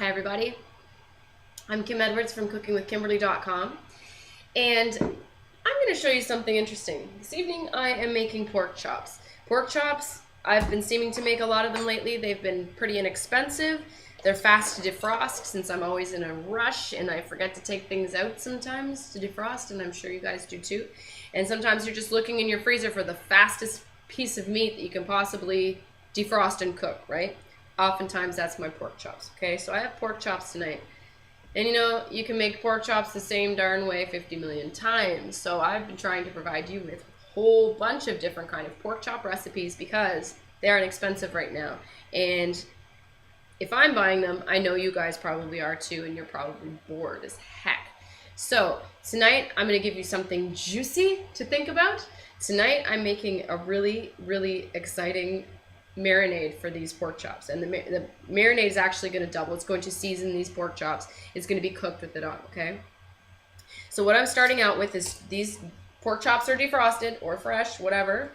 Hi everybody, I'm Kim Edwards from cookingwithkimberly.com, and I'm going to show you something interesting. This evening I am making pork chops. Pork chops, I've been seeming to make a lot of them lately. They've been pretty inexpensive. They're fast to defrost since I'm always in a rush and I forget to take things out sometimes to defrost, and I'm sure you guys do too. And sometimes you're just looking in your freezer for the fastest piece of meat that you can possibly defrost and cook, right? Oftentimes that's my pork chops. Okay, so I have pork chops tonight. And you know, you can make pork chops the same darn way 50 million times. So I've been trying to provide you with a whole bunch of different kind of pork chop recipes because they are inexpensive right now. And if I'm buying them, I know you guys probably are too, and you're probably bored as heck. So tonight I'm going to give you something juicy to think about. Tonight I'm making a really, really exciting marinade for these pork chops, and the marinade is actually going to double. It's going to season these pork chops. It's going to be cooked with it on, okay? So what I'm starting out with is these pork chops are defrosted or fresh, whatever.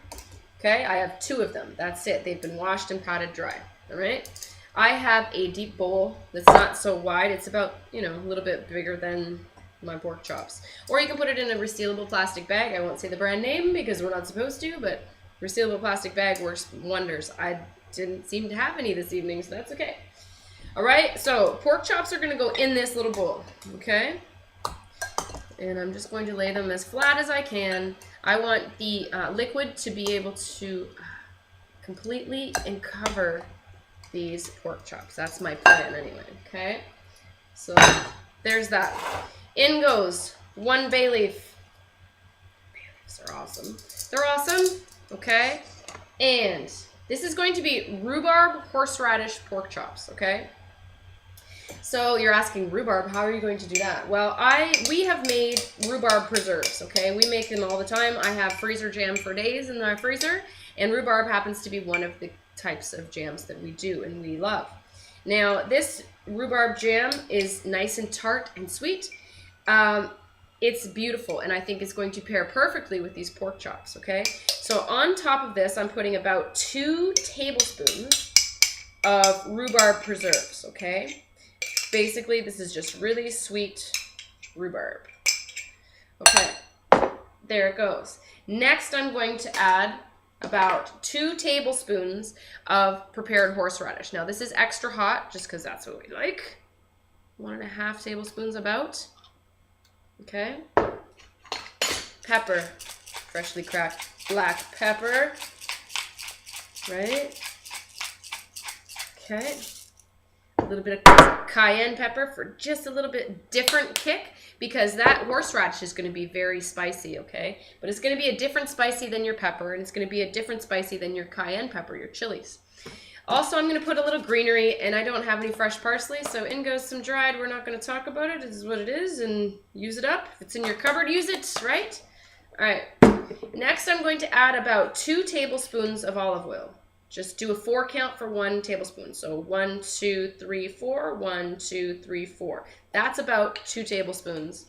Okay, I have 2 of them. That's it. They've been washed and patted dry. All right. I have a deep bowl that's not so wide. It's about, you know, a little bit bigger than my pork chops. Or you can put it in a resealable plastic bag. I won't say the brand name because we're not supposed to, but resealable plastic bag works wonders. I didn't seem to have any this evening, so that's okay. All right, so pork chops are going to go in this little bowl, okay? And I'm just going to lay them as flat as I can. I want the liquid to be able to completely cover these pork chops. That's my plan anyway, okay? So there's that. In goes 1 bay leaf. Bay leaves are awesome. They're awesome. Okay, and this is going to be rhubarb horseradish pork chops, okay? So you're asking, rhubarb, how are you going to do that? Well, we have made rhubarb preserves, okay? We make them all the time. I have freezer jam for days in our freezer, and rhubarb happens to be one of the types of jams that we do and we love. Now, this rhubarb jam is nice and tart and sweet. It's beautiful, and I think it's going to pair perfectly with these pork chops, okay? So on top of this, I'm putting about 2 tablespoons of rhubarb preserves, okay? Basically, this is just really sweet rhubarb. Okay, there it goes. Next, I'm going to add about 2 tablespoons of prepared horseradish. Now, this is extra hot, just because that's what we like. 1.5 tablespoons about. Okay. Pepper, freshly cracked black pepper, right? Okay. A little bit of cayenne pepper for just a little bit different kick, because that horseradish is going to be very spicy, okay? But it's going to be a different spicy than your pepper, and it's going to be a different spicy than your cayenne pepper, your chilies. Also, I'm going to put a little greenery, and I don't have any fresh parsley, so in goes some dried. We're not going to talk about it. This is what it is, and use it up. If it's in your cupboard, use it, right? All right. Next, I'm going to add about 2 tablespoons of olive oil. Just do a 4 count for 1 tablespoon. So 1, 2, 3, 4, 1, 2, 3, 4. That's about 2 tablespoons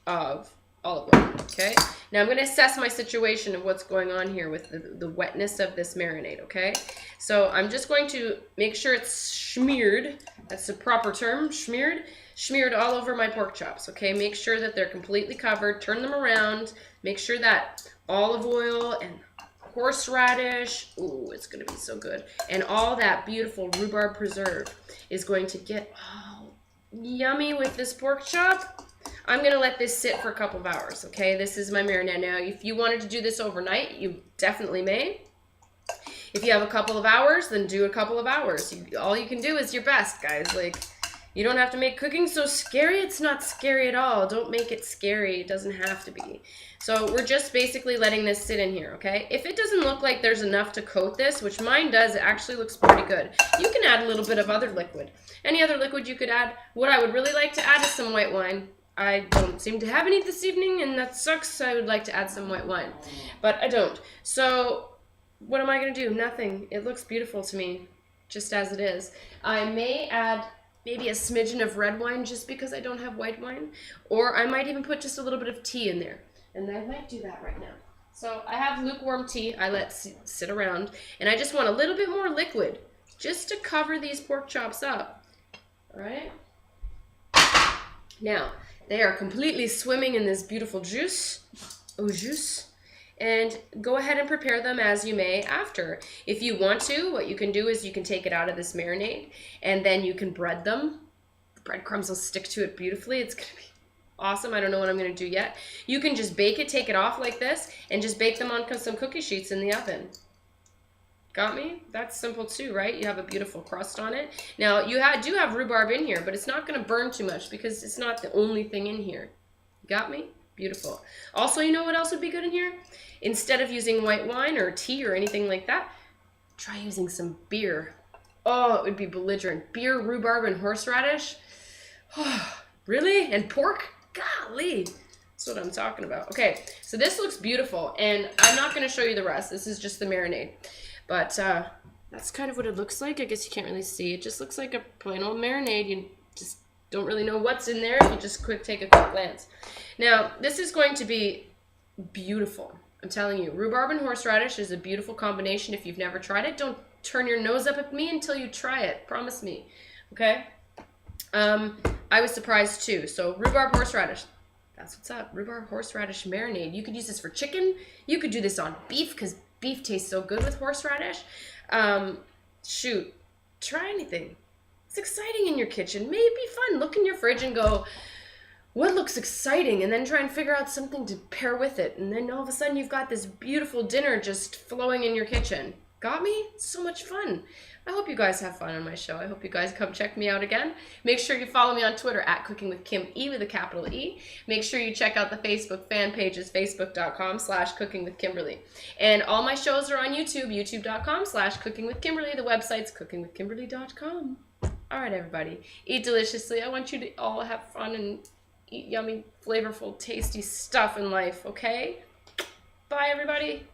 of olive oil, okay? Now I'm going to assess my situation of what's going on here with the wetness of this marinade, okay? So I'm just going to make sure it's smeared. That's the proper term, smeared. Smeared all over my pork chops, okay? Make sure that they're completely covered. Turn them around. Make sure that olive oil and horseradish, ooh, it's going to be so good. And all that beautiful rhubarb preserve is going to get all yummy with this pork chop. I'm going to let this sit for a couple of hours, okay? This is my marinade. Now, if you wanted to do this overnight, you definitely may. If you have a couple of hours, then do a couple of hours. All you can do is your best, guys. Like, you don't have to make cooking so scary. It's not scary at all. Don't make it scary. It doesn't have to be. So we're just basically letting this sit in here, okay? If it doesn't look like there's enough to coat this, which mine does, it actually looks pretty good. You can add a little bit of other liquid. Any other liquid you could add. What I would really like to add is some white wine. I don't seem to have any this evening, and that sucks. I would like to add some white wine, but I don't. So what am I going to do? Nothing. It looks beautiful to me, just as it is. I may add maybe a smidgen of red wine just because I don't have white wine, or I might even put just a little bit of tea in there, and I might do that right now. So I have lukewarm tea I let sit around, and I just want a little bit more liquid just to cover these pork chops up. All right. Now, they are completely swimming in this beautiful juice. Au jus. And go ahead and prepare them as you may after. If you want to, what you can do is you can take it out of this marinade and then you can bread them. The breadcrumbs will stick to it beautifully. It's going to be awesome. I don't know what I'm going to do yet. You can just bake it, take it off like this, and just bake them on some cookie sheets in the oven. Got me? That's simple too, right? You have a beautiful crust on it. Now, you do have rhubarb in here, but it's not going to burn too much because it's not the only thing in here. Got me? Beautiful. Also, you know what else would be good in here? Instead of using white wine or tea or anything like that, try using some beer. Oh, it would be belligerent. Beer, rhubarb, and horseradish. Oh, really? And pork? Golly. That's what I'm talking about. Okay, so this looks beautiful, and I'm not going to show you the rest. This is just the marinade. But that's kind of what it looks like. I guess you can't really see. It just looks like a plain old marinade. You just don't really know what's in there if you just take a quick glance. Now, this is going to be beautiful. I'm telling you, rhubarb and horseradish is a beautiful combination. If you've never tried it, don't turn your nose up at me until you try it. Promise me. Okay? I was surprised too. So rhubarb, horseradish. That's what's up. Rhubarb, horseradish marinade. You could use this for chicken. You could do this on beef because beef tastes so good with horseradish. Shoot. Try anything. It's exciting in your kitchen. Maybe fun. Look in your fridge and go, what looks exciting? And then try and figure out something to pair with it. And then all of a sudden you've got this beautiful dinner just flowing in your kitchen. Got me? It's so much fun. I hope you guys have fun on my show. I hope you guys come check me out again. Make sure you follow me on Twitter at Cooking with Kim E with a capital E. Make sure you check out the Facebook fan pages, facebook.com/cookingwithkimberly. And all my shows are on YouTube, youtube.com/cookingwithkimberly. The website's cookingwithkimberly.com. All right, everybody. Eat deliciously. I want you to all have fun and eat yummy, flavorful, tasty stuff in life, okay? Bye, everybody.